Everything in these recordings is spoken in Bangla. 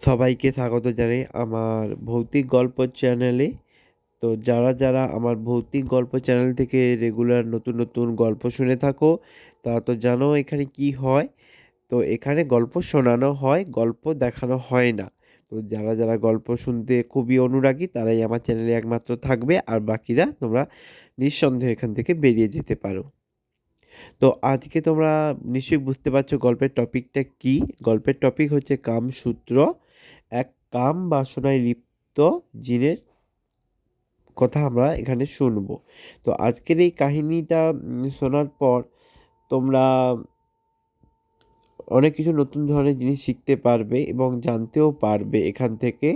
সবাইকে স্বাগত জানাই আমার ভৌতিক গল্প চ্যানেলে। তো যারা আমার ভৌতিক গল্প চ্যানেল থেকে রেগুলার নতুন নতুন গল্প শুনে থাকো, তারা তো জানো এখানে কি হয়। তো এখানে গল্প শোনানো হয়, গল্প দেখানো হয় না। তো যারা গল্প শুনতে খুবই অনুরাগী তারাই আমার চ্যানেলে একমাত্র থাকবে, আর বাকিরা তোমরা নিঃসন্দেহে এখান থেকে বেরিয়ে যেতে পারো। তো আজকে তোমরা নিশ্চয়ই বুঝতে পারছো গল্পের টপিকটা কি। গল্পের টপিক হচ্ছে কামসূত্র। এক কাম বাসনায় লিপ্ত জিনের কথা আমরা এখানে শুনবো। তো আজকের এই কাহিনীটা শোনার পর তোমরা অনেক কিছু নতুন ধরনের জিনিস শিখতে পারবে এবং জানতেও পারবে এখান থেকে।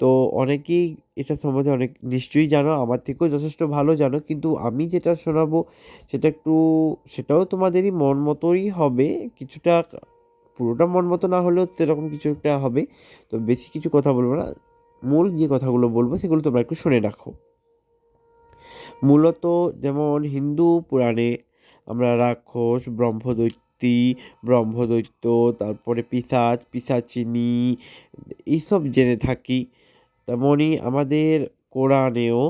তো অনেকেই এটা সম্বন্ধে অনেক নিশ্চয়ই জানো, আমার থেকেও যথেষ্ট ভালো জানো, কিন্তু আমি যেটা শোনাবো সেটা একটু, সেটাও তোমাদেরই মন মতোই হবে কিছুটা। পুরোটা মন মতো না হলেও সেরকম কিছু একটা হবে। তো বেশি কিছু কথা বলবো না, মূল যে কথাগুলো বলবো সেগুলো তোমরা একটু শুনে রাখো। মূলত যেমন হিন্দু পুরাণে আমরা রাক্ষস, ব্রহ্মদৈত্য, তারপরে পিশাচিনী এইসব জেনে থাকি। তেমনই আমাদের কোরআনেও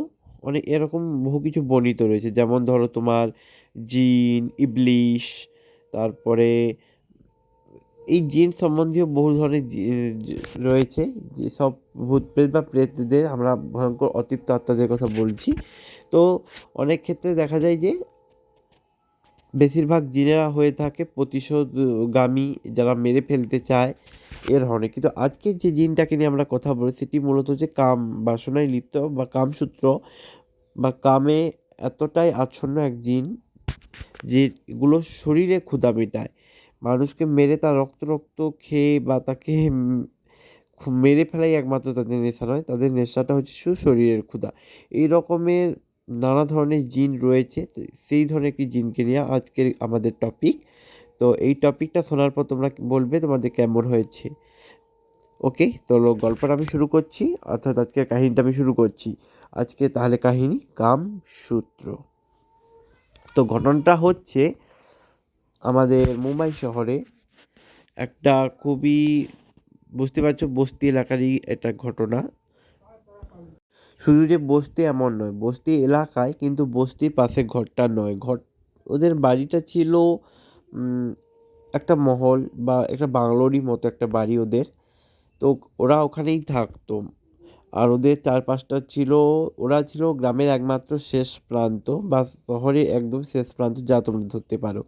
অনেক এরকম বহু কিছু বর্ণিত রয়েছে, যেমন ধরো তোমার জিন, ইবলিশ, তারপরে এই জিন সম্বন্ধীয় বহু ধরনের রয়েছে। যেসব ভূত প্রেত বা প্রেতদের আমরা ভয়ঙ্কর অতৃপ্ত আত্মাদের কথা বলছি। তো অনেক ক্ষেত্রে দেখা যায় যে বেশিরভাগ জিনেরা হয়ে থাকে প্রতিশোধগামী, যারা মেরে ফেলতে চায় এ ধরনের। কিন্তু আজকে যে জিনটাকে নিয়ে আমরা কথা বলি সেটি মূলত হচ্ছে কাম বাসনায় লিপ্ত বা কামসূত্র বা কামে এতটাই আচ্ছন্ন এক জিন, যেগুলো শরীরে ক্ষুধা মেটায়। মানুষকে মেরে তার রক্ত খেয়ে বা তাকে মেরে ফেলাই একমাত্র তাদের নেশা নয়, তাদের নেশাটা হচ্ছে শরীরের ক্ষুধা। এই রকমের নানা ধরনের জিন রয়েছে। তো সেই ধরনের একটি জিনকে নিয়ে আজকের আমাদের টপিক। তো এই টপিকটা শোনার পর তোমরা বলবে তোমাদের কেমন হয়েছে। ওকে, তো গল্পটা আমি শুরু করছি, অর্থাৎ আজকের কাহিনীটা আমি শুরু করছি। আজকে তাহলে কাহিনী কামসূত্র। তো ঘটনাটা হচ্ছে আমাদের মুম্বাই শহরে একটা খুবই, বুঝতে পারছো, বস্তি এলাকারই একটা ঘটনা। শুধু যে বস্তি এমন নয়, বস্তি এলাকায়, কিন্তু বস্তির পাশে ঘরটা নয়, ওদের বাড়িটা ছিল একটা মহল বা একটা বাংলোরই মতো একটা বাড়ি ওদের। তো ওরা ওখানেই থাকতো। আর ওদের চারপাশটা ছিল, ওরা ছিল গ্রামের একমাত্র শেষ প্রান্ত বা শহরের একদম শেষ প্রান্ত, যা তোমরা ধরতে পারো।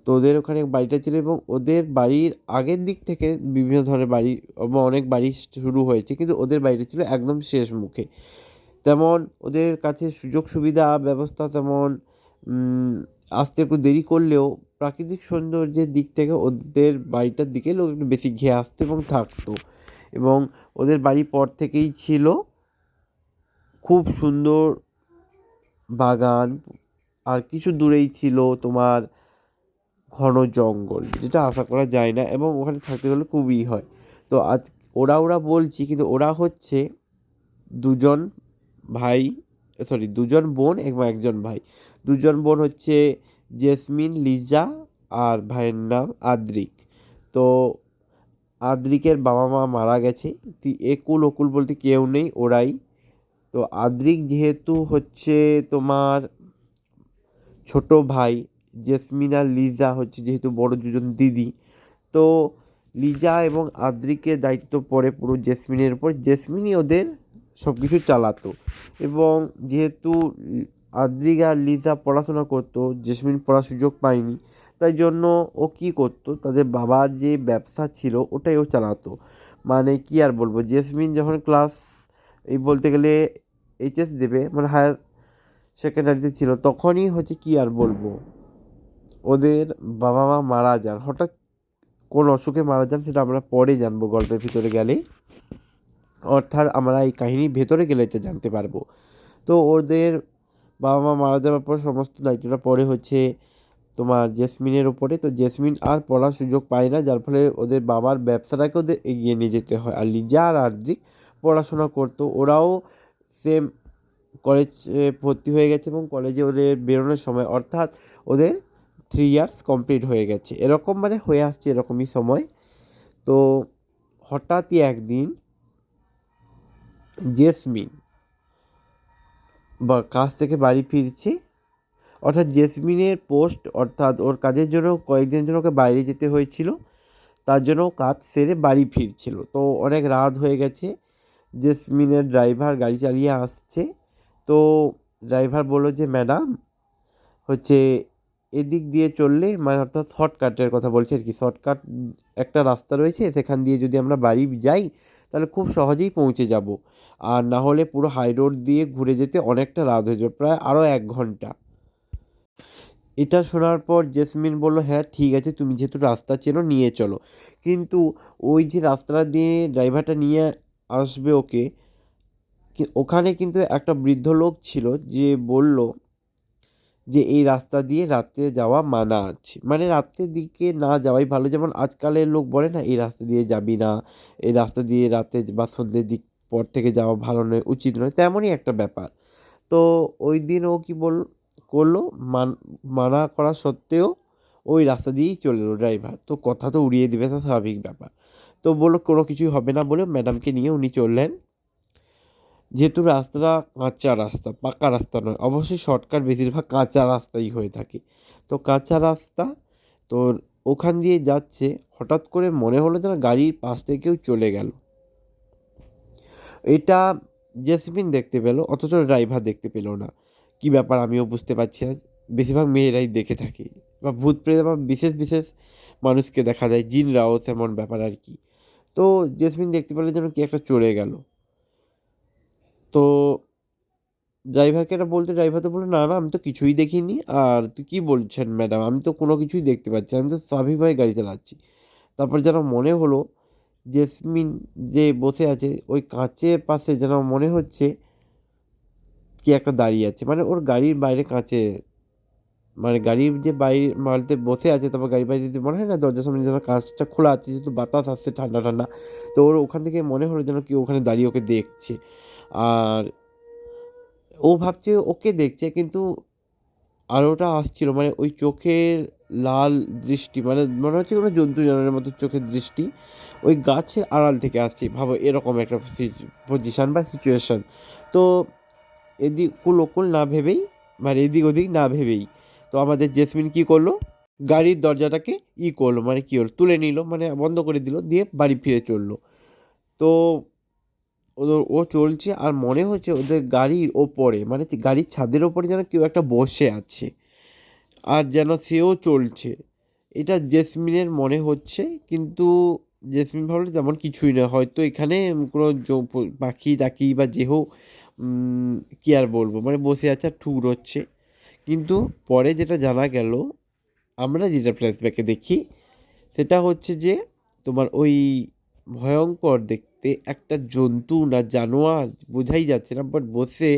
তো ওদের ওখানে বাড়িটা ছিল এবং ওদের বাড়ির আগের দিক থেকে বিভিন্ন ধরনের বাড়ি এবং অনেক বাড়ি শুরু হয়েছে, কিন্তু ওদের বাড়িটা ছিল একদম শেষ মুখে। তেমন ওদের কাছে সুযোগ সুবিধা ব্যবস্থা তেমন আসতে একটু দেরি করলেও প্রাকৃতিক সৌন্দর্যের দিক থেকে ওদের বাড়িটার দিকে লোক একটু বেশি ঘেয়ে আসতো এবং থাকতো। এবং ওদের বাড়ি পর থেকেই ছিল খুব সুন্দর বাগান, আর কিছু দূরেই ছিল তোমার ঘন জঙ্গল, যেটা আশা করা যায় না এবং ওখানে থাকতে গেলে খুবই হয়। তো আজ ওরা বলছি, কিন্তু ওরা হচ্ছে দুজন ভাই, দুজন বোন এবং একজন ভাই। দুজন বোন হচ্ছে জেসমিন, লিজা, আর ভাইয়ের নাম আদ্রিক। তো আদ্রিকের বাবা মা মারা গেছে, একুল ওকুল বলতে কেউ নেই, ওরাই। তো আদ্রিক যেহেতু হচ্ছে তোমার ছোট ভাই, জেসমিন আর লিজা হচ্ছে যেহেতু বড় দুজন দিদি। তো লিজা এবং আদ্রিকের দায়িত্ব পড়ে পুরো জেসমিনের উপর। জেসমিনই ওদের সব কিছু চালাতো। এবং যেহেতু আদ্রিক আর লিজা পড়াশোনা করতো, জেসমিন পড়ার সুযোগ পায়নি, তাই জন্য ও কী করতো, তাদের বাবার যে ব্যবসা ছিল ওটাই ও চালাতো। মানে কি আর বলবো, জেসমিন যখন ক্লাস, এই বলতে গেলে এইচএস দেবে, মানে হায়ার সেকেন্ডারিতে ছিল, তখনই হচ্ছে কি আর বলবো, ওদের বাবা মা মারা যান হঠাৎ। কোন অসুখে মারা যান সেটা আমরা পরে জানবো গল্পের ভিতরে গেলে, অর্থাৎ আমরা এই কাহিনীর ভেতরে গেলে এটা জানতে পারবো। তো ওদের বাবা মা মারা যাওয়ার পর সমস্ত দায়িত্বটা পড়ে হচ্ছে তোমার জেসমিনের ওপরে। তো জেসমিন আর পড়ার সুযোগ পায় না, যার ফলে ওদের বাবার ব্যবসাটাকে ওদের এগিয়ে নিয়ে যেতে হয়। আর লিজা আর আদ্রিক পড়াশোনা করতো, ওরাও সেম কলেজে ভর্তি হয়ে গেছে এবং কলেজে ওদের বেরোনোর সময়, অর্থাৎ ওদের 3 ইয়ার্স কমপ্লিট হয়ে গেছে, এরকম মানে হয়ে আসছে এরকমই সময়। তো হঠাৎই একদিন জেসমিন বা কাজ থেকে বাড়ি ফিরছে, অর্থাৎ জেসমিনের পোস্ট অর্থাৎ ওর কাজের জন্য কয়েকদিনের জন্য ওকে বাইরে যেতে হয়েছিল, তার জন্য কাজ সেরে বাড়ি ফিরছিল। তো অনেক রাত হয়ে গেছে, জেসমিনের ড্রাইভার গাড়ি চালিয়ে আসছে। তো ড্রাইভার বললো যে ম্যাডাম হচ্ছে এদিক দিয়ে চললে, মানে অর্থাৎ শর্টকাটের কথা বলছে আর কি, শর্টকাট একটা রাস্তা রয়েছে, সেখান দিয়ে যদি আমরা বাড়ি যাই তাহলে খুব সহজেই পৌঁছে যাব, আর না হলে পুরো হাই রোড দিয়ে ঘুরে যেতে অনেকটা রাত হয়ে যাবে, প্রায় আরও 1 ঘন্টা। এটা শোনার পর জেসমিন বলল, হ্যাঁ ঠিক আছে, তুমি যেহেতু রাস্তা চেনো নিয়ে চলো। কিন্তু ওই যে রাস্তাটা দিয়ে ড্রাইভারটা নিয়ে আসবে ওকে, ওখানে কিন্তু একটা বৃদ্ধ লোক ছিল যে বলল যে এই রাস্তা দিয়ে রাত্রে যাওয়া মানা আছে, মানে রাত্রের দিকে না যাওয়াই ভালো। যেমন আজকালের লোক বলে না, এই রাস্তা দিয়ে যাবি না, এই রাস্তা দিয়ে রাতে বা সন্ধ্যের দিক পর থেকে যাওয়া ভালো নয়, উচিত নয়, তেমনই একটা ব্যাপার। তো ওই দিন ও কী করলো, মানা করা সত্ত্বেও ওই রাস্তা দিয়েই চলে এলো ড্রাইভার। তো কথা তো উড়িয়ে দেবে, তো স্বাভাবিক ব্যাপার। তো বললো কোনো কিছুই হবে না বলে ম্যাডামকে নিয়ে উনি চললেন। যেহেতু রাস্তাটা কাঁচা রাস্তা, পাকা রাস্তা নয়, অবশ্যই শর্টকাট বেশিরভাগ কাঁচা রাস্তাই হয়ে থাকে। তো কাঁচা রাস্তা, তো ওখান দিয়ে যাচ্ছে, হঠাৎ করে মনে হলো যেন গাড়ির পাশ থেকে কেউ চলে গেল। এটা জেসমিন দেখতে পেল, অথচ ড্রাইভার দেখতে পেল না। কী ব্যাপার আমিও বুঝতে পারছি না। বেশিরভাগ মেয়েরাই দেখে থাকে, বা ভূত প্রেত বা বিশেষ বিশেষ মানুষকে দেখা যায়, জিনরাও তেমন ব্যাপার আর কি। তো জেসমিন দেখতে পেলো যেন কি একটা চলে গেল। তো ড্রাইভারকে এটা বলতে, ড্রাইভার তো বললো, না না আমি তো কিছুই দেখিনি, আর তুই কী বলছেন ম্যাডাম, আমি তো কোনো কিছুই দেখতে পাচ্ছি না, আমি তো স্বাভাবিকভাবে গাড়ি চালাচ্ছি। তারপর যেন মনে হলো জেসমিন যে বসে আছে ওই কাঁচের পাশে, যেন মনে হচ্ছে কি একটা দাঁড়িয়ে আছে, মানে ওর গাড়ির বাইরে কাঁচে, মানে গাড়ির যে বাইরে মালতে বসে আছে, তারপর গাড়ির বাইরে যদি মনে হয় না দরজার সামনে যেন কাঁচটা খোলা আছে, যেহেতু বাতাস আসছে ঠান্ডা ঠান্ডা, তো ওর ওখান থেকে মনে হলো যেন কি ওখানে দাঁড়িয়ে ওকে দেখছে। আর ও ভাবছে ওকে দেখছে, কিন্তু আলোটা আসছিল, মানে ওই চোখের লাল দৃষ্টি, মানে মনে হচ্ছে কোনো জন্তু জানোয়ারের মতো চোখের দৃষ্টি ওই গাছের আড়াল থেকে আসছে, ভাবো এরকম একটা পজিশান বা সিচুয়েশান। তো এদিক কুল ওকুল না ভেবেই, মানে এদিক ওদিক না ভেবেই, তো আমাদের জেসমিন কী করলো, গাড়ির দরজাটাকে করলো, মানে কী হলো, তুলে নিল, মানে বন্ধ করে দিল, দিয়ে বাড়ি ফিরে চললো। তো ও চলছে আর মনে হচ্ছে ওদের গাড়ির ওপরে, মানে গাড়ির ছাদের ওপরে যেন কেউ একটা বসে আছে, আর যেন সেও চলছে, এটা জেসমিনের মনে হচ্ছে। কিন্তু জেসমিন ভাবলো তেমন কিছুই না, হয়তো এখানে কোনো পাখি টাকি বা যে হোক, কী আর বলবো, মানে বসে আছে আর ঠুকরোচ্ছে। কিন্তু পরে যেটা জানা গেল, আমরা যেটা ফ্ল্যাশব্যাকে দেখি, সেটা হচ্ছে যে তোমার ওই ভয়ঙ্কর দেখতে একটা জন্তু না জানোয়ার বোঝাই যাচ্ছে না, বাট বসে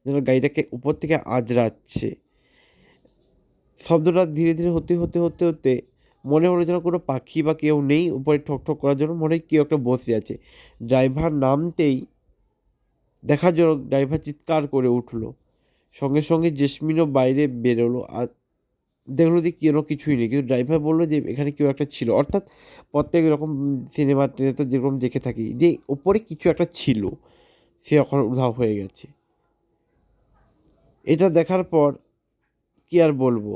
যেন গাড়িটাকে উপর থেকে আঁচড়াচ্ছে। শব্দটা ধীরে ধীরে হতে হতে হতে হতে মনে হলো যেন কোনো পাখি বা কেউ নেই উপরে ঠক ঠক করার জন্য, মনে হয় কেউ একটা বসে আছে। ড্রাইভার নামতেই দেখার জন্য ড্রাইভার চিৎকার করে উঠলো, সঙ্গে সঙ্গে জেসমিনও বাইরে বেরোলো, আর দেখলো যে কোনো কিছুই নেই, কিন্তু ড্রাইভার বললো যে এখানে কেউ একটা ছিল, অর্থাৎ প্রত্যেক রকম সিনেমা টিনেতে যেরকম দেখে থাকি যে ওপরে কিছু একটা ছিল, সে এখন উধাও হয়ে গেছে। এটা দেখার পর কী আর বলবো,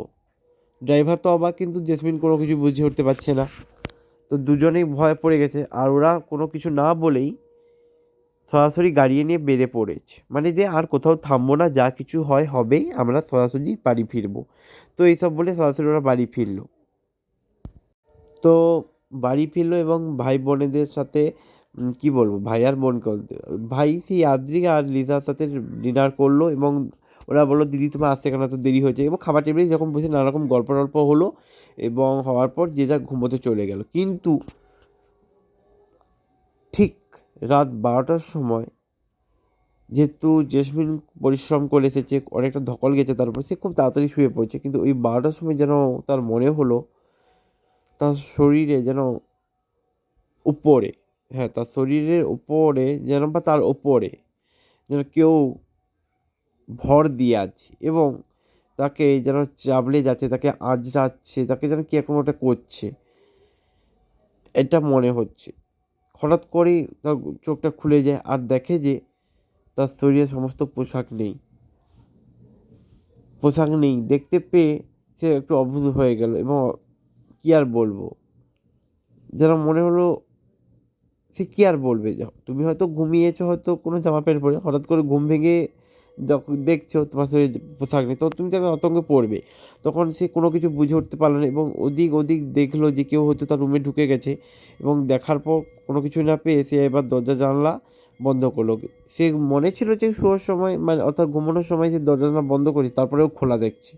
ড্রাইভার তো অবাক, কিন্তু জেসমিন কোনো কিছু বুঝে উঠতে পারছে না। তো দুজনেই ভয় পড়ে গেছে, আর ওরা কোনো কিছু না বলেই সরাসরি গাড়ি নিয়ে বেরিয়ে পড়েছে, মানে যে আর কোথাও থামবো না, যা কিছু হয় হবেই, আমরা সরাসরি বাড়ি ফিরবো। তো এইসব বলে সরাসরি ওরা বাড়ি ফিরলো। তো বাড়ি ফিরলো এবং ভাই বোনেদের সাথে, কী বলবো, ভাই আর বোনকে, ভাই সেই আদ্রিকা আর লিসার সাথে ডিনার করলো, এবং ওরা বললো দিদি তোমার আসতে কেন এত দেরি হয়েছে, এবং খাবার টেবিলে যখন বসে নানা রকম গল্প টল্প হলো, এবং হওয়ার পর যে যা ঘুমোতে চলে গেল। কিন্তু ঠিক রাত 12টার সময়, যেহেতু জেসমিন পরিশ্রম করে এসেছে, অনেকটা ধকল গেছে, তারপর সে খুব তাড়াতাড়ি শুয়ে পড়েছে, কিন্তু ওই 12টার সময় যেন তার মনে হলো তার শরীরে যেন উপরে, হ্যাঁ তার শরীরের উপরে যেন, বা তার ওপরে যেন কেউ ভর দিয়ে আছে, এবং তাকে যেন চাবলে যাচ্ছে, তাকে আঁচড়াচ্ছে, তাকে যেন কী রকম একটা করছে, এটা মনে হচ্ছে। হঠাৎ করেই তার চোখটা খুলে যায় আর দেখে যে তার শরীরে সমস্ত পোশাক নেই। দেখতে পেয়ে সে একটু অদ্ভুত হয়ে গেল এবং কী আর বলবো, যেন মনে হলো সে কী আর বলবে। তুমি হয়তো ঘুমিয়েছো, হয়তো কোনো জামা প্যান্ট পরে, হঠাৎ করে ঘুম ভেঙে যখন দেখছো তোমার শরীরে পোশাক নেই, তো তুমি তো একটা আতঙ্কে পড়বে। তখন সে কোনো কিছু বুঝে উঠতে পারলো না এবং ওদিক দেখলো যে কেউ হয়তো তার রুমে ঢুকে গেছে এবং দেখার পর কোনো কিছু না পেয়ে সে এবার দরজা জানলা বন্ধ করলো। সে মনে ছিল যে শোয়ার সময় মানে অর্থাৎ ঘুমানোর সময় সে দরজা জানলা বন্ধ করি, তারপরেও খোলা দেখছে।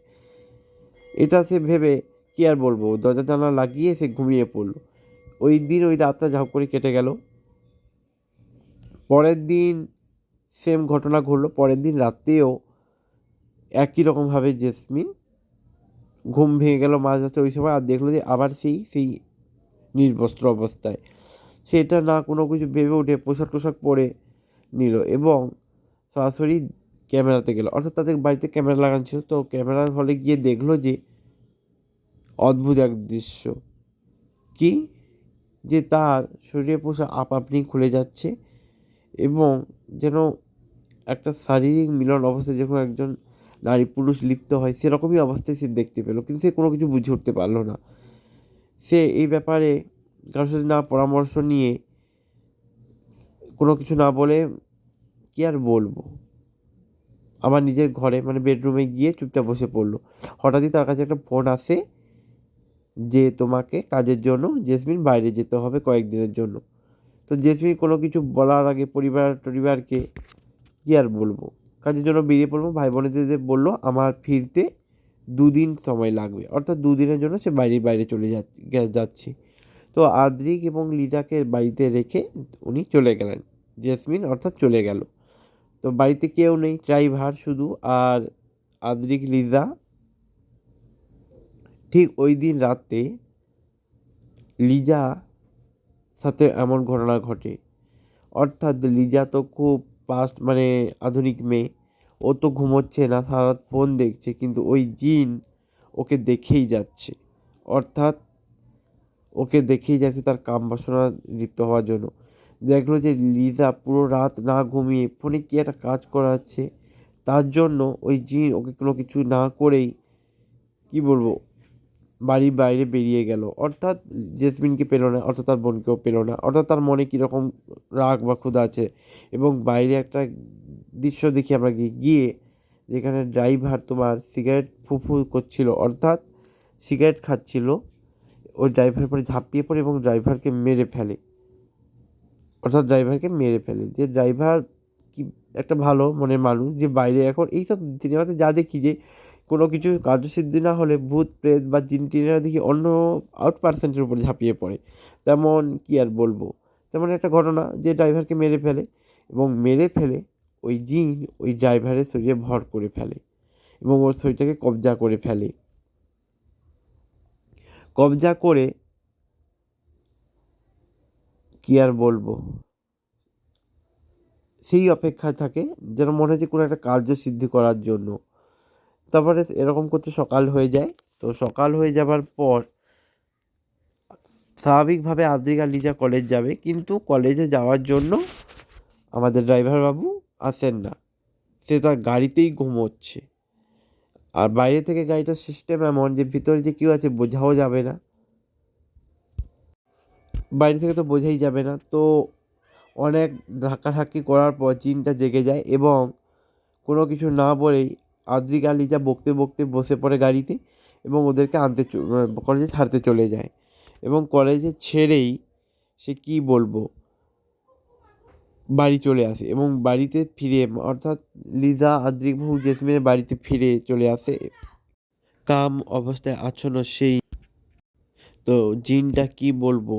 এটা সে ভেবে কী আর বলবো, দরজা জানলা লাগিয়ে সে ঘুমিয়ে পড়লো। ওই দিন ওই রাতটা ঝাপ করে কেটে গেল। পরের দিন সেম ঘটনা ঘটলো। পরের দিন রাতেও একই রকমভাবে জেসমিন ঘুম ভেঙে গেল মাঝরাতে ওই সময় আর দেখলো যে আবার সেই নির্বস্ত্র অবস্থায়। সেটা না কোনো কিছু ভেবে উঠে পোশাক পরে নিল এবং সরাসরি ক্যামেরাতে গেল, অর্থাৎ তাদের বাড়িতে ক্যামেরা লাগানো ছিল। তো ক্যামেরার হলে গিয়ে দেখলো যে অদ্ভুত এক দৃশ্য। কি, যে তার শরীরের পোশাক আপনি খুলে যাচ্ছে এবং যেন একটা শারীরিক মিলন অবস্থায় যখন একজন নারী পুরুষ লিপ্ত হয় সেরকমই অবস্থায় সে দেখতে পেলো, কিন্তু সে কোনো কিছু বুঝে উঠতে পারলো না। সে এই ব্যাপারে কারোর সাথে না পরামর্শ নিয়ে, কোনো কিছু না বলে, কী আর বলবো, আমার নিজের ঘরে মানে বেডরুমে গিয়ে চুপচাপ বসে পড়লো। হঠাৎই তার কাছে একটা ফোন আসে যে তোমাকে কাজের জন্য জেসমিন বাইরে যেতে হবে কয়েকদিনের জন্য। তো জেসমিন কোনো কিছু বলার আগে পরিবারকে কী আর বলবো, কাজের জন্য বেরিয়ে পড়বো। ভাই বোনেদের বললো আমার ফিরতে 2 দিন সময় লাগবে, অর্থাৎ 2 দিনের জন্য সে বাইরে চলে যাচ্ছে। তো আদ্রিক এবং লিজাকে বাড়িতে রেখে উনি চলে গেলেন, জেসমিন অর্থাৎ চলে গেল। তো বাড়িতে কেউ নেই, ড্রাইভার শুধু আর আদ্রিক, লিজা। ঠিক ওই দিন রাতে লিজা সাথে এমন ঘটনা ঘটে, অর্থাৎ লিজা তো খুব মানে আধুনিক মেয়ে। ও তো ঘুমোচ্ছে না, সারা রাত ফোন দেখছে, কিন্তু ওই জিন ওকে দেখেই যাচ্ছে, অর্থাৎ ওকে দেখেই যাচ্ছে তার কাম বাসনা লিপ্ত হওয়ার জন্য। দেখলো যে লিজা পুরো রাত না ঘুমিয়ে ফোনে কি একটা কাজ করাচ্ছে, তার জন্য ওই জিন ওকে কোনো কিছু না করেই কি বলবো বাড়ির বাইরে বেরিয়ে গেল, অর্থাৎ জেসমিনকে পেলো না, অর্থাৎ তার বোনকেও পেলো না, অর্থাৎ তার মনে কীরকম রাগ বা ক্ষুধা আছে। এবং বাইরে একটা দৃশ্য দেখি আমরা গিয়ে, যেখানে ড্রাইভার তোমার সিগারেট ফুফু করছিল, অর্থাৎ সিগারেট খাচ্ছিল। ওই ড্রাইভারের পরে ঝাঁপিয়ে পড়ে এবং ড্রাইভারকে মেরে ফেলে, যে ড্রাইভার কি একটা ভালো মনের মানুষ, যে বাইরে এখন এইসব সিনেমাতে যা দেখি যে কোনো কিছু কার্যসিদ্ধি না হলে ভূত প্রেত বা জিন টিনেরা দেখি অন্য আউট পার্সেন্টের উপরে ঝাঁপিয়ে পড়ে। তেমন কি আর বলবো, তেমন একটা ঘটনা যে ড্রাইভারকে মেরে ফেলে এবং মেরে ফেলে ওই জিন ওই ড্রাইভারের শরীরে ভর করে ফেলে এবং ওর শরীরটাকে কবজা করে ফেলে। কবজা করে কি আর বলবো, সেই অপেক্ষায় থাকে যেন মনে হচ্ছে কোনো একটা কার্যসিদ্ধি করার জন্য। তারপরে এরকম করতে সকাল হয়ে যায়। তো সকাল হয়ে যাবার পর স্বাভাবিকভাবে আদ্রিক আর লিজা কলেজ যাবে, কিন্তু কলেজে যাওয়ার জন্য আমাদের ড্রাইভার বাবু আসেন না, সে তার গাড়িতেই ঘুমোচ্ছে। আর বাইরে থেকে গাড়িটার সিস্টেম এমন যে ভিতরে যে কেউ আছে বোঝাও যাবে না, বাইরে থেকে তো বোঝাই যাবে না। তো অনেক ধাক্কাধাক্কি করার পর জিনটা জেগে যায় এবং কোনো কিছু না বলেই আদ্রিক আর লিজা বকতে বসে পড়ে গাড়িতে এবং ওদেরকে কলেজে ছাড়তে চলে যায়। এবং কলেজে ছেড়েই সে কি বলবো বাড়ি চলে আসে এবং বাড়িতে ফিরে অর্থাৎ লিজা, আদ্রিক বাবু জেসমিনের বাড়িতে ফিরে চলে আসে কাম অবস্থায় আচ্ছন্ন সেই। তো জিনটা কি বলবো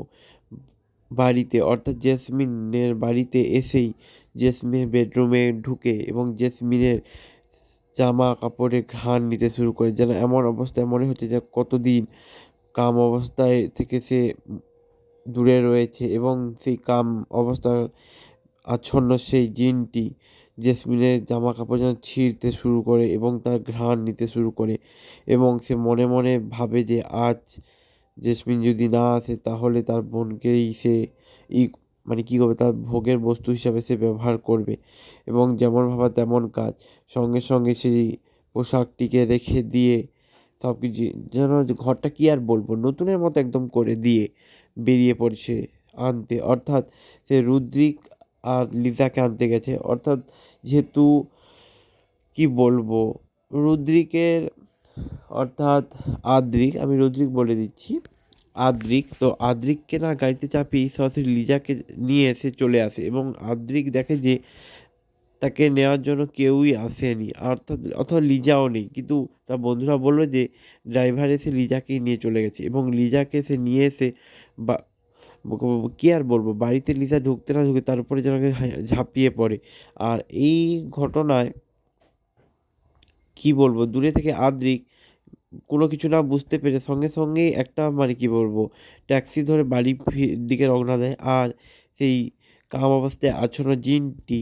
বাড়িতে অর্থাৎ জেসমিনের বাড়িতে এসেই জেসমিনের বেডরুমে ঢুকে এবং জেসমিনের জামা কাপড়ে ঘ্রাণ নিতে শুরু করে, যেন এমন অবস্থায় মনে হচ্ছে যে কতদিন কাম অবস্থায় থেকে সে দূরে রয়েছে এবং সেই কাম অবস্থার আচ্ছন্ন সেই জিনটি জেসমিনের জামা কাপড় যেন ছিঁড়তে শুরু করে এবং তার ঘ্রাণ নিতে শুরু করে এবং সে মনে মনে ভাবে যে আজ জেসমিন যদি না আসে তাহলে তার বোনকেই সে মানে কী করবে, তার ভোগের বস্তু হিসাবে সে ব্যবহার করবে এবং যেমন ভাবা তেমন কাজ। সঙ্গে সঙ্গে সেই পোশাকটিকে রেখে দিয়ে সব কিছু যেন ঘরটা কী আর বলবো, নতুনের মতো একদম করে দিয়ে বেরিয়ে পড়ছে আনতে। অর্থাৎ সে রুদ্রিক আর লিজাকে আনতে গেছে। অর্থাৎ যেহেতু কি বলবো, রুদ্রিকের অর্থাৎ আদ্রিক, আমি রুদ্রিক বলে দিচ্ছি, আদ্রিক তো আদ্রিককে না গাড়িতে চাপিয়ে সরাসরি লিজাকে নিয়ে এসে চলে আসে এবং আদ্রিক দেখে যে তাকে নেওয়ার জন্য কেউই আসেনি, অথবা লিজাও নেই। কিন্তু তার বন্ধুরা বললো যে ড্রাইভার এসে লিজাকেই নিয়ে চলে গেছে এবং লিজাকে সে নিয়ে এসে বা কী আর বলবো, বাড়িতে লিজা ঢুকতে না ঢুকে তার উপরে যেন ঝাঁপিয়ে পড়ে। আর এই ঘটনায় কি বলবো, দূরে থেকে আদ্রিক কোনো কিছু না বুঝতে পেরে সঙ্গে সঙ্গেই একটা মানে কি বলবো, ট্যাক্সি ধরে বাড়ি দিকে রওনা দেয়। আর সেই কাম অবস্থায় আচ্ছন্ন জিনটি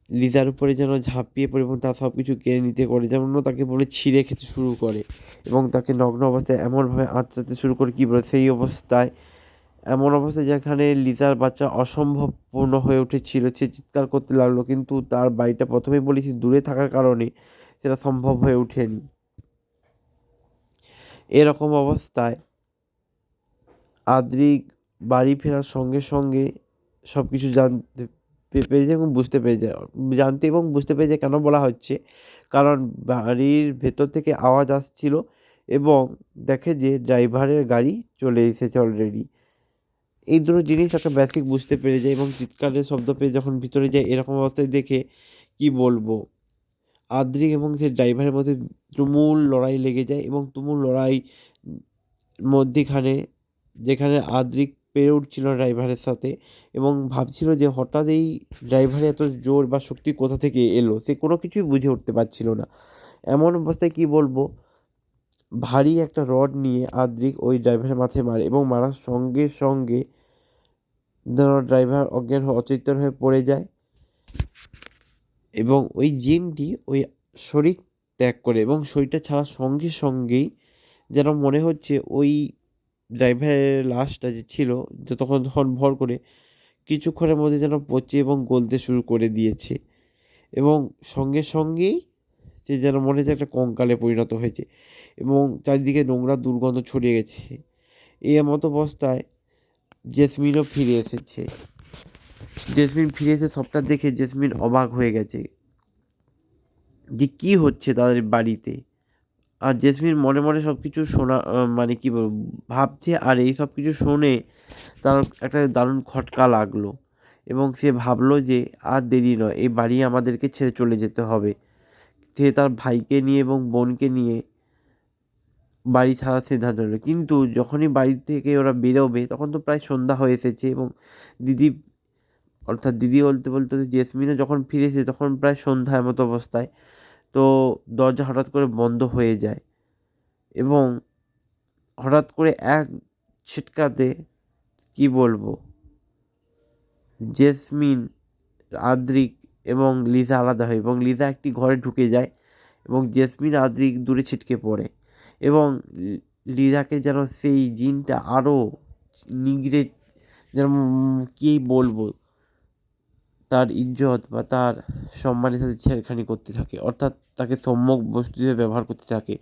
লিজার উপরে যেন ঝাঁপিয়ে পড়ে এবং তার সব কিছু কেড়ে নিতে করে, যেমন তাকে বলে ছিঁড়ে খেতে শুরু করে এবং তাকে নগ্ন অবস্থায় এমনভাবে আঁচড়াতে শুরু করে, কী বলে, সেই অবস্থায় এমন অবস্থায় যেখানে লিজার বাচ্চা অসম্ভবপূর্ণ হয়ে উঠেছিল, সে চিৎকার করতে লাগলো, কিন্তু তার বাড়িটা প্রথমেই বলেছি দূরে থাকার কারণে সেটা সম্ভব হয়ে ওঠেনি। এরকম অবস্থায় আদ্রিক বাড়ি ফেরার সঙ্গে সঙ্গে সব কিছু জানতে পেরে যায় এবং বুঝতে পেরে যায়, জানতে এবং বুঝতে পেরে যায় কেন বলা হচ্ছে, কারণ বাড়ির ভেতর থেকে আওয়াজ আসছিল এবং দেখে যে ড্রাইভারের গাড়ি চলে এসেছে অলরেডি। এই দুটো জিনিস একটা বেসিক বুঝতে পেরে যায় এবং চিৎকারের শব্দ পেয়ে যখন ভিতরে যায়, এরকম অবস্থায় দেখে কি বলবো, আদ্রিক এবং সেই ড্রাইভারের মধ্যে তুমুল লড়াই লেগে যায় এবং তুমুল লড়াই মধ্যিখানে যেখানে আদ্রিক পেরে উঠছিল ড্রাইভারের সাথে এবং ভাবছিল যে হঠাৎ এই ড্রাইভারের এত জোর বা শক্তি কোথা থেকে এলো, সে কোনো কিছুই বুঝে উঠতে পারছিল না। এমন অবস্থায় কি বলবো, ভারী একটা রড নিয়ে আদ্রিক ওই ড্রাইভারের মাথায় মারে এবং মারার সঙ্গে সঙ্গে ড্রাইভার অজ্ঞান অচেতন হয়ে পড়ে যায় এবং ওই জিনটি ওই শরীর ত্যাগ করে এবং শরীরটা ছাড়ার সঙ্গে সঙ্গেই যেন মনে হচ্ছে ওই ড্রাইভারের লাশটা যে ছিল, তখন ভর করে কিছুক্ষণের মধ্যে যেন পচে এবং গলতে শুরু করে দিয়েছে এবং সঙ্গে সঙ্গেই সে যেন মনে হচ্ছে একটা কঙ্কালে পরিণত হয়েছে এবং চারিদিকে নোংরা দুর্গন্ধ ছড়িয়ে গেছে। এই মতো অবস্থায় জেসমিনও ফিরে এসেছে। জেসমিন ফিরে এসে সবটা দেখে জেসমিন অবাক হয়ে গেছে যে কী হচ্ছে তাদের বাড়িতে। আর জেসমিন মনে মনে সব কিছু শোনা মানে কী বলবো, ভাবছে, আর এই সব কিছু শুনে তার একটা দারুণ খটকা লাগলো এবং সে ভাবলো যে আর দেরি নয়, এই বাড়ি আমাদেরকে ছেড়ে চলে যেতে হবে। সে তার ভাইকে নিয়ে এবং বোনকে নিয়ে বাড়ি ছাড়ার সিদ্ধান্ত নিল। কিন্তু যখনই বাড়ি থেকে ওরা বেরোবে তখন তো প্রায় সন্ধ্যা হয়ে এসেছে এবং দিদি, অর্থাৎ দিদি বলতে বলতে জেসমিনও যখন ফিরে এসেছে তখন প্রায় সন্ধ্যার মতো অবস্থায়। তো দরজা হঠাৎ করে বন্ধ হয়ে যায় এবং হঠাৎ করে এক ছিটকাতে কি বলবো, জেসমিন, আদ্রিক এবং লিজা আলাদা হয় এবং লিজা একটি ঘরে ঢুকে যায় এবং জেসমিন আদ্রিক দূরে ছিটকে পড়ে এবং লিজাকে যেন সেই জিনটা আরও নিগড়ে, যেন কী বলবো, তার ইজ্জত বা তার সম্মানের সাথে ছেড়খানি করতে থাকে, অর্থাৎ তাকে সম্যক বস্তু হিসেবে ব্যবহার করতে থাকে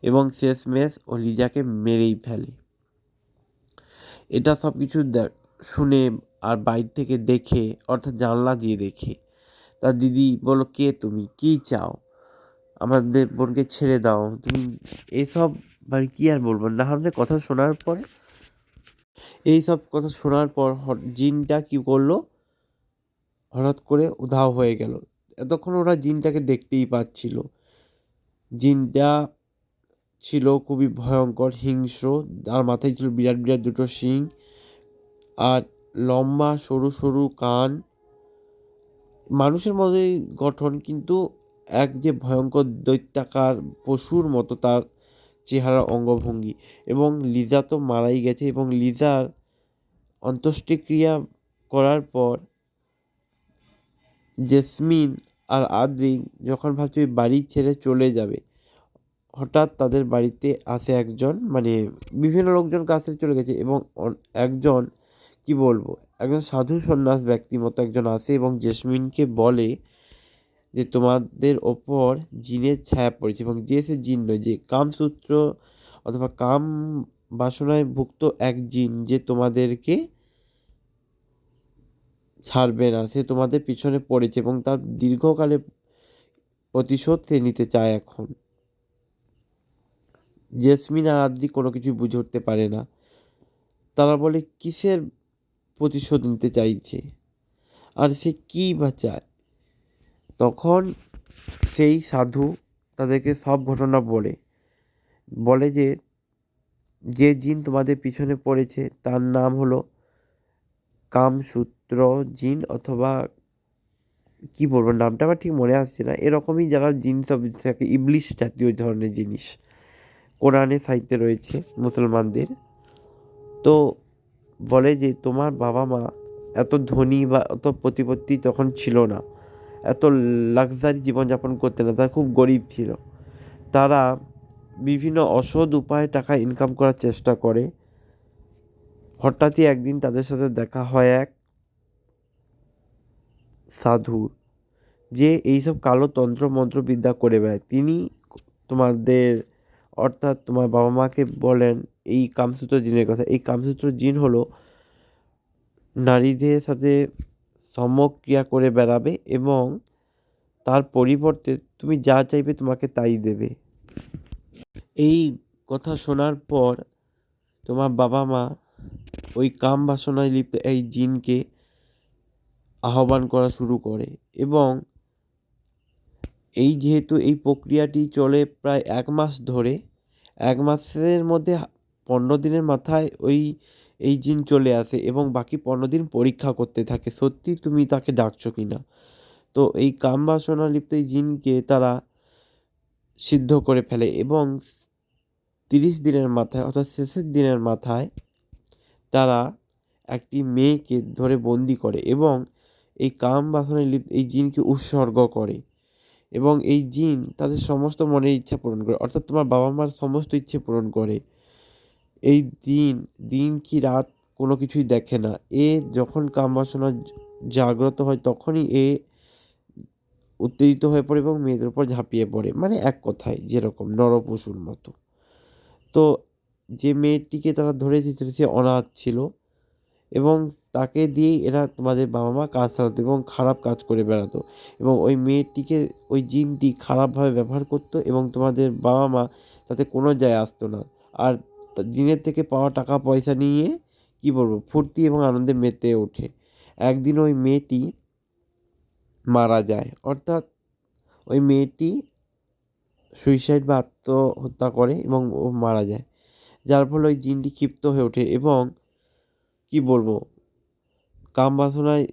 এবং শেষমেশ ও লিজাকে মেরেই ফেলে। এটা সব কিছু শুনে আর বাইরে থেকে দেখে, অর্থাৎ জানলা দিয়ে দেখে, তার দিদি বলল, কে তুমি, কী চাও, আমাদের বোনকে ছেড়ে দাও তুমি, এসব মানে কী আর বলবো। না হলে কথা শোনার পরে, এই সব কথা শোনার পর জিনটা কী করলো, হঠাৎ করে উধাও হয়ে গেল। এতক্ষণ ওরা জিনটাকে দেখতেই পাচ্ছিল। জিনটা ছিল খুবই ভয়ঙ্কর, হিংস্র, তার মাথায় ছিল বিরাট বিরাট দুটো শিং আর লম্বা সরু সরু কান, মানুষের মতোই গঠন, কিন্তু এক যে ভয়ঙ্কর দৈত্যাকার পশুর মতো তার চেহারা, অঙ্গভঙ্গি। এবং লিজা তো মারাই গেছে এবং লিজার অন্ত্যেষ্টিক্রিয়া করার পর জেসমিন আর আদ্রিক যখন ভাবছে ওই বাড়ি ছেড়ে চলে যাবে, হঠাৎ তাদের বাড়িতে আসে একজন, মানে বিভিন্ন লোকজন কাছে চলে গেছে এবং একজন কি বলবো, একজন সাধু সন্ন্যাস ব্যক্তি মতো একজন আসে এবং জেসমিনকে বলে যে তোমাদের ওপর জিনের ছায়া পড়েছে, এবং যে সে জিন নয়, যে কামসূত্র অথবা কাম বাসনায় ভুক্ত এক জিন, যে তোমাদেরকে ছাড়বে না, সে তোমাদের পিছনে পড়েছে এবং তার দীর্ঘকালে প্রতিশোধ সে নিতে চায় এখন। জেসমিন আর আদ্রি কোনো কিছুই বুঝে উঠতে পারে না। তারা বলে কিসের প্রতিশোধ নিতে চাইছে, আর সে কী বা চায়। তখন সেই সাধু তাদেরকে সব ঘটনা বলে যে যে জিন তোমাদের পিছনে পড়েছে তার নাম হলো কামসূত্র জিন, অথবা কি বলবো, নামটা আমার ঠিক মনে আসছে না। এরকমই যারা জিন সব থাকে, ইবলিশ জাতীয় ধরনের জিনিস, কোরআনে সাহিত্যে রয়েছে মুসলমানদের। তো বলে যে তোমার বাবা মা এত ধনী বা এত প্রতিপত্তি তখন ছিল না, এত লাক্সারি জীবনযাপন করতে না, তারা খুব গরিব ছিল। তারা বিভিন্ন অসৎ উপায়ে টাকা ইনকাম করার চেষ্টা করে। হঠাৎই একদিন তাদের সাথে দেখা হয় এক সাধুর, যে এইসব কালো তন্ত্র মন্ত্রবিদ্যা করে বেড়ায়। তিনি তোমাদের অর্থাৎ তোমার বাবা মাকে বলেন এই কামসূত্র জিনের কথা। এই কামসূত্র জিন হলো নারীদের সাথে সমক্রিয়া করে বেড়াবে এবং তার পরিবর্তে তুমি যা চাইবে তোমাকে তাই দেবে। এই কথা শোনার পর তোমার বাবা মা ওই কাম বাসনায় লিপ্ত এই জিনকে আহ্বান করা শুরু করে, এবং যেহেতু এই প্রক্রিয়াটি চলে প্রায় 1 মাস ধরে, 1 মাসের মধ্যে 15 দিনের মাথায় এই জিন চলে আসে এবং বাকি 15 দিন পরীক্ষা করতে থাকে সত্যি তুমি তাকে ডাকছো কিনা। তো এই কাম বাসনা লিপ্ত এই জিনকে তারা সিদ্ধ করে ফেলে এবং 30 দিনের মাথায় অর্থাৎ শেষের দিনের মাথায় তারা একটি মেয়েকে ধরে বন্দি করে এবং এই কাম বাসনায় লিপ্ত এই জিনকে উৎসর্গ করে, এবং এই জিন তাদের সমস্ত মনের ইচ্ছা পূরণ করে, অর্থাৎ তোমার বাবা মার সমস্ত ইচ্ছে পূরণ করে। এই দিন কি রাত কোনো কিছুই দেখে না। যখন কাম বাসনা জাগ্রত হয় তখনই উত্তেজিত হয়ে পড়ে এবং মেয়েদের উপর ঝাঁপিয়ে পড়ে, মানে এক কথায় যেরকম নরপশুর মতো। তো যে মেয়েটিকে তারা ধরেছিল সে অনাথ ছিল, এবং তাকে দিয়েই এরা তোমাদের বাবা মা কাজ চালাতো এবং খারাপ কাজ করে বেড়াতো, এবং ওই মেয়েটিকে ওই জিনটি খারাপভাবে ব্যবহার করতো এবং তোমাদের বাবা মা তাতে কোনো যায় আসতো না। আর জিনের থেকে পাওয়া টাকা পয়সা নিয়ে কি বলবো, ফুর্তি এবং আনন্দে মেতে ওঠে। একদিন ওই মেয়েটি মারা যায়, অর্থাৎ ওই মেয়েটি সুইসাইড বা আত্মহত্যা করে এবং ও মারা যায়, যার ফলে ওই জিনটি ক্ষিপ্ত হয়ে ওঠে এবং কি বলবো, কাম বাসনায়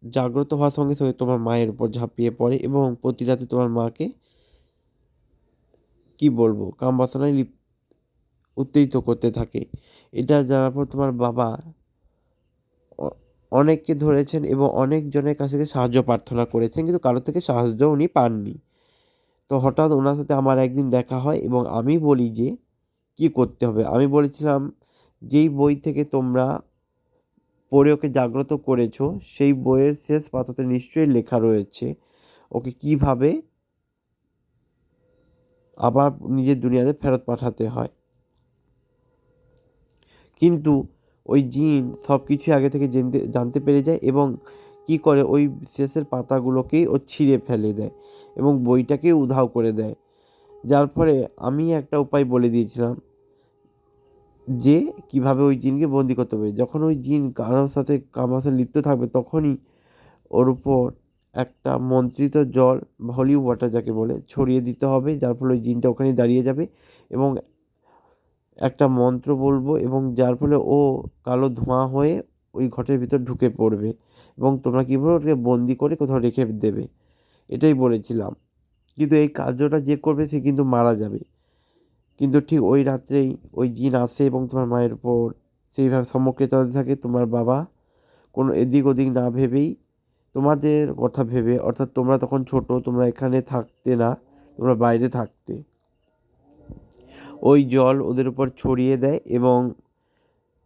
জাগ্রত হওয়ার সঙ্গে সঙ্গে তোমার মায়ের উপর ঝাঁপিয়ে পড়ে এবং প্রতি রাতে তোমার মাকে কি বলবো, কাম বাসনায় উত্তেজিত করতে থাকে। এটা জানার পর তোমার বাবা অনেককে ধরেছেন এবং অনেকজনের কাছ থেকে সাহায্য প্রার্থনা করেছেন, কিন্তু কারোর থেকে সাহায্য উনি পাননি। তো হঠাৎ ওনার সাথে আমার একদিন দেখা হয় এবং আমি বলি যে কি করতে হবে। আমি বলেছিলাম যেই বই থেকে তোমরা পড়ে ওকে জাগ্রত করেছো সেই বইয়ের শেষ পাতাতে নিশ্চয়ই লেখা রয়েছে ওকে কিভাবে আবার নিজের দুনিয়াতে ফেরত পাঠাতে হয়। কিন্তু ওই জিন সব কিছুই আগে থেকে জানতে পেরে যায় এবং কি করে ওই শেষের পাতাগুলোকেই ও ছিঁড়ে ফেলে দেয় এবং বইটাকেই উধাও করে দেয়। যার ফলে আমি একটা উপায় বলে দিয়েছিলাম যে কিভাবে ওই জিনকে বন্দি করতে হবে। যখন ওই জিন কারোর সাথে লিপ্ত থাকবে তখনই ওর উপর একটা মন্ত্রিত জল, হোলি ওয়াটার যাকে বলে, ছড়িয়ে দিতে হবে, যার ফলে ওই জিনটা ওখানেই দাঁড়িয়ে যাবে এবং একটা মন্ত্র বলবো এবং যার ফলে ও কালো ধোঁয়া হয়ে ওই ঘটের ভিতর ঢুকে পড়বে এবং তোমরা কী বলো, ওটাকে বন্দি করে কোথাও রেখে দেবে। এটাই বলেছিলাম, কিন্তু এই কার্যটা যে করবে সে কিন্তু মারা যাবে। কিন্তু ঠিক ওই রাত্রেই ওই জিন আসে এবং তোমার মায়ের উপর সেইভাবে সমক্রিয়া চালাতে থাকে। তোমার বাবা কোনো এদিক ওদিক না ভেবেই তোমাদের কথা ভেবে, অর্থাৎ তোমরা তখন ছোট, তোমরা এখানে থাকতে না, তোমরা বাইরে থাকতে, ওই জল ওদের উপর ছড়িয়ে দেয় এবং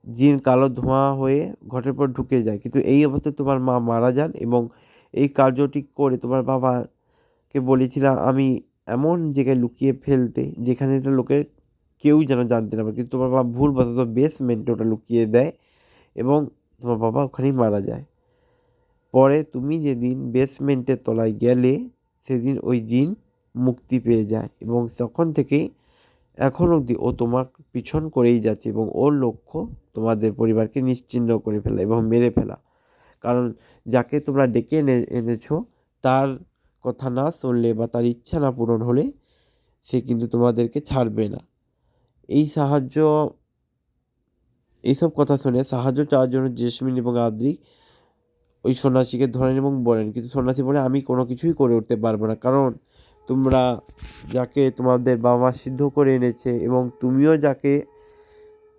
জিন কালো ধোঁয়া হয়ে ঘটের পর ঢুকে যায়। কিন্তু এই অবস্থায় তোমার মা মারা যান এবং এই কার্যটি করে তোমার বাবাকে বলেছিলাম আমি এমন জায়গায় লুকিয়ে ফেলতে যেখানে এটা লোকের কেউই যেন জানতে না পারে, কিন্তু তোমার বাবা ভুলবশত বেসমেন্টে ওটা লুকিয়ে দেয় এবং তোমার বাবা ওখানেই মারা যায়। পরে তুমি যেদিন বেসমেন্টের তলায় গেলে সেদিন ওই জিন মুক্তি পেয়ে যায় এবং তখন থেকেই এখন অবধি ও তোমার পিছন করেই যাচ্ছে এবং ওর লক্ষ্য তোমাদের পরিবারকে নিশ্চিহ্ন করে ফেলা এবং মেরে ফেলা। কারণ যাকে তোমরা ডেকে এনেছো তার কথা না শুনলে বা তার ইচ্ছা না পূরণ হলে সে কিন্তু তোমাদেরকে ছাড়বে না। এইসব কথা শুনে সাহায্য চাওয়ার জন্য জেসমিন এবং আদ্রিক ওই সন্ন্যাসীকে ধরেন এবং বলেন, কিন্তু সন্ন্যাসী বলে আমি কোনো কিছুই করে উঠতে পারবো না, কারণ তোমরা যাকে তোমাদের বাবা মা সিদ্ধ করে এনেছে এবং তুমিও যাকে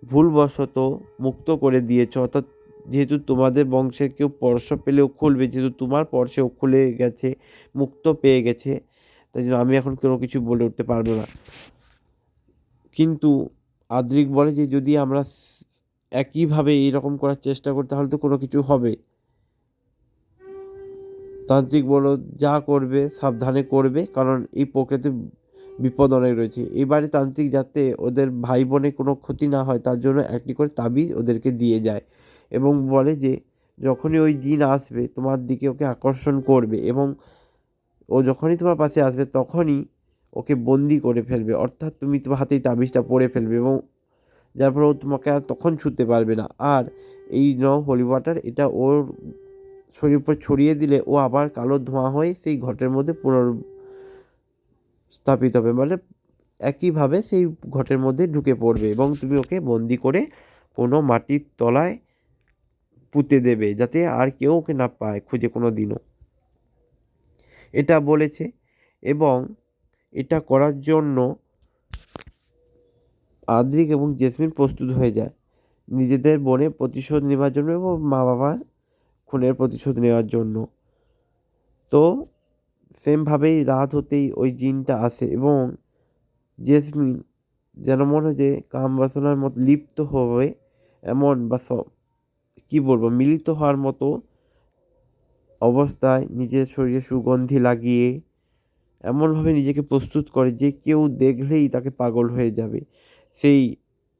ভুলবশত মুক্ত করে দিয়েছ, অর্থাৎ যেহেতু তোমাদের বংশের কেউ পরশ পেলেও খুলবে, যেহেতু তোমার পরশেও খুলে গেছে, মুক্ত পেয়ে গেছে, তাই জন্য আমি এখন কোনো কিছু বলে উঠতে পারবো না। কিন্তু আদ্রিক বলে যে যদি আমরা একইভাবে এইরকম করার চেষ্টা করি তাহলে তো কোনো কিছু হবে। তান্ত্রিক বলল যা করবে সাবধানে করবে, কারণ এই প্রকৃতির বিপদ অনেক রয়েছে। এবারে তান্ত্রিক যাতে ওদের ভাই বোনের কোনো ক্ষতি না হয় তার জন্য একটি করে তাবিজ ওদেরকে দিয়ে যায় এবং বলে যে যখনই ওই জিন আসবে তোমার দিকে ওকে আকর্ষণ করবে এবং ও যখনই তোমার পাশে আসবে তখনই ওকে বন্দি করে ফেলবে, অর্থাৎ তুমি তোমার হাতেই তাবিজটা পরে ফেলবে এবং যার ফলে ও তোমাকে আর তখন ছুঁতে পারবে না। আর এই হোলি ওয়াটার এটা ওর শরীরের উপর ছড়িয়ে দিলে ও আবার কালো ধোঁয়া হয়ে সেই ঘটের মধ্যে পুনর্স্থাপিত হবে, মানে একইভাবে সেই ঘটের মধ্যে ঢুকে পড়বে এবং তুমি ওকে বন্দি করে কোনো মাটির তলায় পুঁতে দেবে যাতে আর কেউ ওকে না পায় খুঁজে কোনো দিনও। এটা বলেছে এবং এটা করার জন্য আদ্রিক এবং জেসমিন প্রস্তুত হয়ে যায় নিজেদের বোনের প্রতিশোধ নেওয়ার জন্য এবং মা বাবার খুনের প্রতিশোধ নেওয়ার জন্য। তো সেমভাবেই রাত হতেই ওই জিনটা আসে এবং জেসমিন যেন মনে হয় যে কাম বাসনার মতো লিপ্ত হবে এমন বা কী বলবো মিলিত হওয়ার মতো অবস্থায় নিজের শরীরে সুগন্ধি লাগিয়ে এমনভাবে নিজেকে প্রস্তুত করে যে কেউ দেখলেই তাকে পাগল হয়ে যাবে। সেই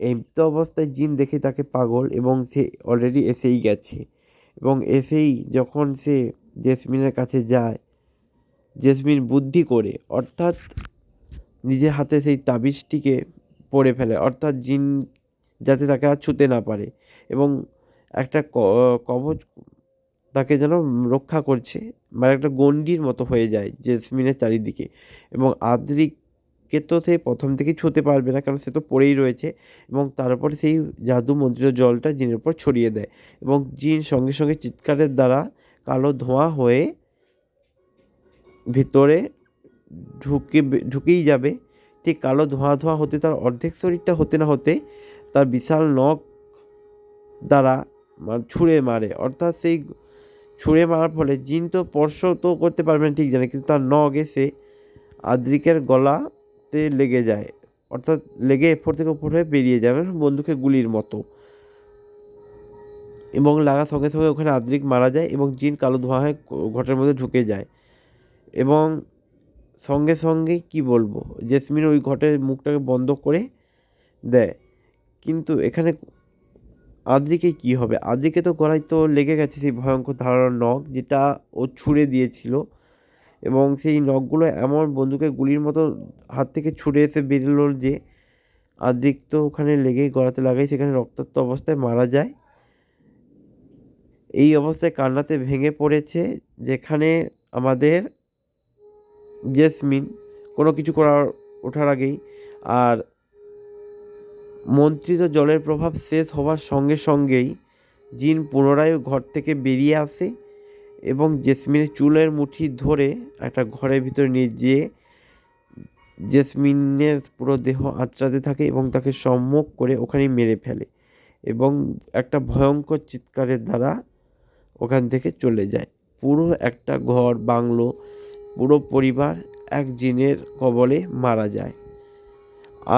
এমতো অবস্থায় জিন দেখে তাকে পাগল এবং সে অলরেডি এসেই গেছে এবং এসেই যখন সে জেসমিনের কাছে যায়, জেসমিন বুদ্ধি করে অর্থাৎ নিজের হাতে সেই তাবিজটিকে পরে ফেলে, অর্থাৎ জিন যাতে তাকে আর ছুঁতে না পারে এবং একটা কবচ তাকে যেন রক্ষা করছে, মানে একটা গণ্ডির মতো হয়ে যায় জেসমিনের চারিদিকে এবং আদ্রিককে তো সে প্রথম থেকেই ছুঁতে পারবে না কারণ সে তো পড়েই রয়েছে এবং তারপরে সেই জাদু মন্ত্রিত জলটা জিনের উপর ছড়িয়ে দেয় এবং জিন সঙ্গে সঙ্গে চিৎকারের দ্বারা কালো ধোঁয়া হয়ে ভিতরে ঢুকেই যাবে। ঠিক কালো ধোঁয়া ধোঁয়া হতে তার অর্ধেক শরীরটা হতে না হতে তার বিশাল নখ দ্বারা ছুঁড়ে মারে, অর্থাৎ সেই ছুঁড়ে মারার ফলে জিন তো স্পর্শ তো করতে পারবে না ঠিক জানে, কিন্তু তার নখ এসে আদ্রিকের গলাতে লেগে যায়, অর্থাৎ লেগে এরপর থেকে ওপর হয়ে বেরিয়ে যায় বন্দুকের গুলির মতো এবং লাগার সঙ্গে সঙ্গে ওখানে আদ্রিক মারা যায় এবং জিন কালো ধোঁয়া হয়ে ঘটের মধ্যে ঢুকে যায় এবং সঙ্গে সঙ্গে কি বলবো জেসমিন ওই ঘটের মুখটাকে বন্ধ করে দেয়। কিন্তু এখানে আদ্রিকে কি হবে, আদ্রিকে তো গলায় তো লেগে গেছে সেই ভয়ঙ্কর ধারালো নখ যেটা ও ছুঁড়ে দিয়েছিল এবং সেই নখগুলো এমন বন্দুকের গুলির মতো হাত থেকে ছুটে এসে বেরোলো যে আদ্রিক তো ওখানে লেগেই গলাতে লাগাই সেখানে রক্তাক্ত অবস্থায় মারা যায়। এই অবস্থায় কান্নাতে ভেঙে পড়েছে যেখানে আমাদের জেসমিন কোনো কিছু ওঠার আগেই, আর মন্ত্রিত জলের প্রভাব শেষ হওয়ার সঙ্গে সঙ্গেই জিন পুনরায় ঘর থেকে বেরিয়ে আসে এবং জেসমিনের চুলের মুঠি ধরে একটা ঘরের ভিতরে নিয়ে যেয়ে জেসমিনের পুরো দেহ আঁচড়াতে থাকে এবং তাকে সম্মুখ করে ওখানেই মেরে ফেলে এবং একটা ভয়ঙ্কর চিৎকারের দ্বারা ওখান থেকে চলে যায়। পুরো একটা ঘর বাংলো পুরো পরিবার এক জিনের কবলে মারা যায়।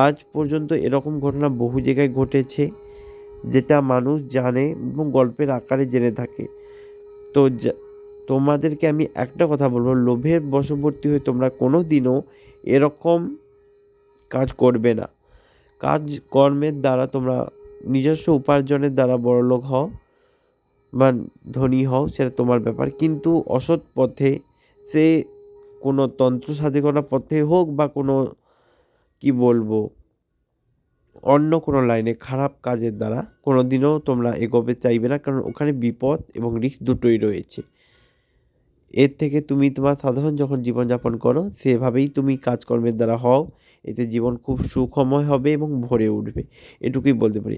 আজ পর্যন্ত এরকম ঘটনা বহু জায়গায় ঘটেছে যেটা মানুষ জানে এবং গল্পের আকারে জেনে থাকে। তো তোমাদেরকে আমি একটা কথা বলবো, লোভের বশবর্তী হয়ে তোমরা কোনো দিনও এরকম কাজ করবে না। কাজ কর্মের দ্বারা তোমরা নিজস্ব উপার্জনের দ্বারা বড়লোক হও বা ধনী হও, সেটা তোমার ব্যাপার, কিন্তু অসৎ পথে, সে কোনো তন্ত্র সাধকতার পথে হোক বা কোনো কি বলবো অন্য কোনো লাইনে খারাপ কাজের দ্বারা কোনো দিনও তোমরা এগোবে চাইবে না, কারণ ওখানে বিপদ এবং রিস্ক দুটোই রয়েছে। এর থেকে তুমি তোমার সাধারণ যখন জীবনযাপন করো সেভাবেই তুমি কাজকর্মের দ্বারা হও, এতে জীবন খুব সুখময় হবে এবং ভরে উঠবে, এটুকুই বলতে পারি।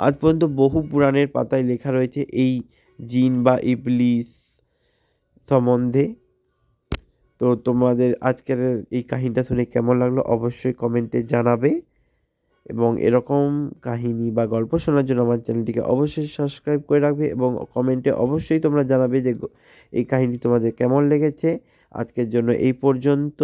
আজ পর্যন্ত বহু পুরাণের পাতায় লেখা রয়েছে এই জিন বা ইবলিশ সম্বন্ধে। তো তোমাদের আজকের এই কাহিনীটা শুনে কেমন লাগলো অবশ্যই কমেন্টে জানাবে, এবং এরকম কাহিনী বা গল্প শোনার জন্য আমার চ্যানেলটিকে অবশ্যই সাবস্ক্রাইব করে রাখবে, এবং কমেন্টে অবশ্যই তোমরা জানাবে যে এই কাহিনী তোমাদের কেমন লেগেছে। আজকের জন্য এই পর্যন্ত।